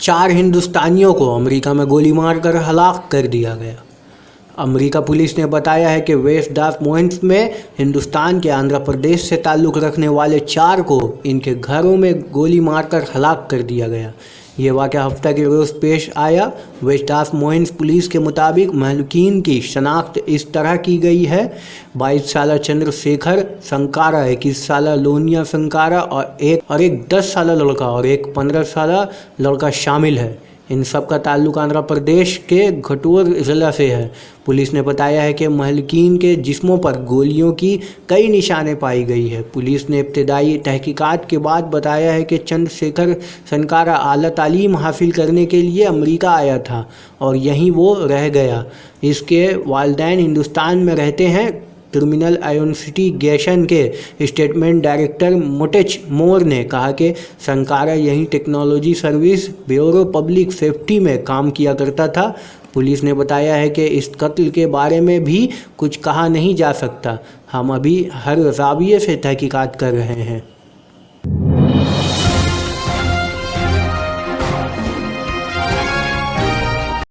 चार हिंदुस्तानियों को अमेरिका में गोली मारकर हलाक कर दिया गया। अमेरिका पुलिस ने बताया है कि वेस्ट डॉस मोइन्स में हिंदुस्तान के आंध्र प्रदेश से ताल्लुक़ रखने वाले 4 को इनके घरों में गोली मारकर हलाक कर दिया गया। ये वाक़या हफ्ते के रोज़ पेश आया। वेस्ट डॉस मोइन्स पुलिस के मुताबिक महलूकीन की शनाख्त इस तरह की गई है। 22 साला चंद्रशेखर संकारा, 21 साला लोनिया संकारा और एक 10 साला लड़का और एक 15 साला लड़का शामिल है। इन सब का ताल्लुक़ आंध्र प्रदेश के घटूर ज़िला से है। पुलिस ने बताया है कि महलूकीन के जिस्मों पर गोलियों की कई निशानें पाई गई है। पुलिस ने इब्तदाई तहकीकात के बाद बताया है कि चंद्रशेखर संकारा आला तालीम हासिल करने के लिए अमेरिका आया था और यहीं वो रह गया। इसके वालिदैन हिंदुस्तान में रहते हैं। क्रिमिनल इन्वेस्टिगेशन के स्टेटमेंट डायरेक्टर मुटेच मोर ने कहा कि संकारा यहीं technology service bureau public safety में काम किया करता था। पुलिस ने बताया है कि इस कत्ल के बारे में भी कुछ कहा नहीं जा सकता। हम अभी हर ज़ाविये से तहकीकात कर रहे हैं।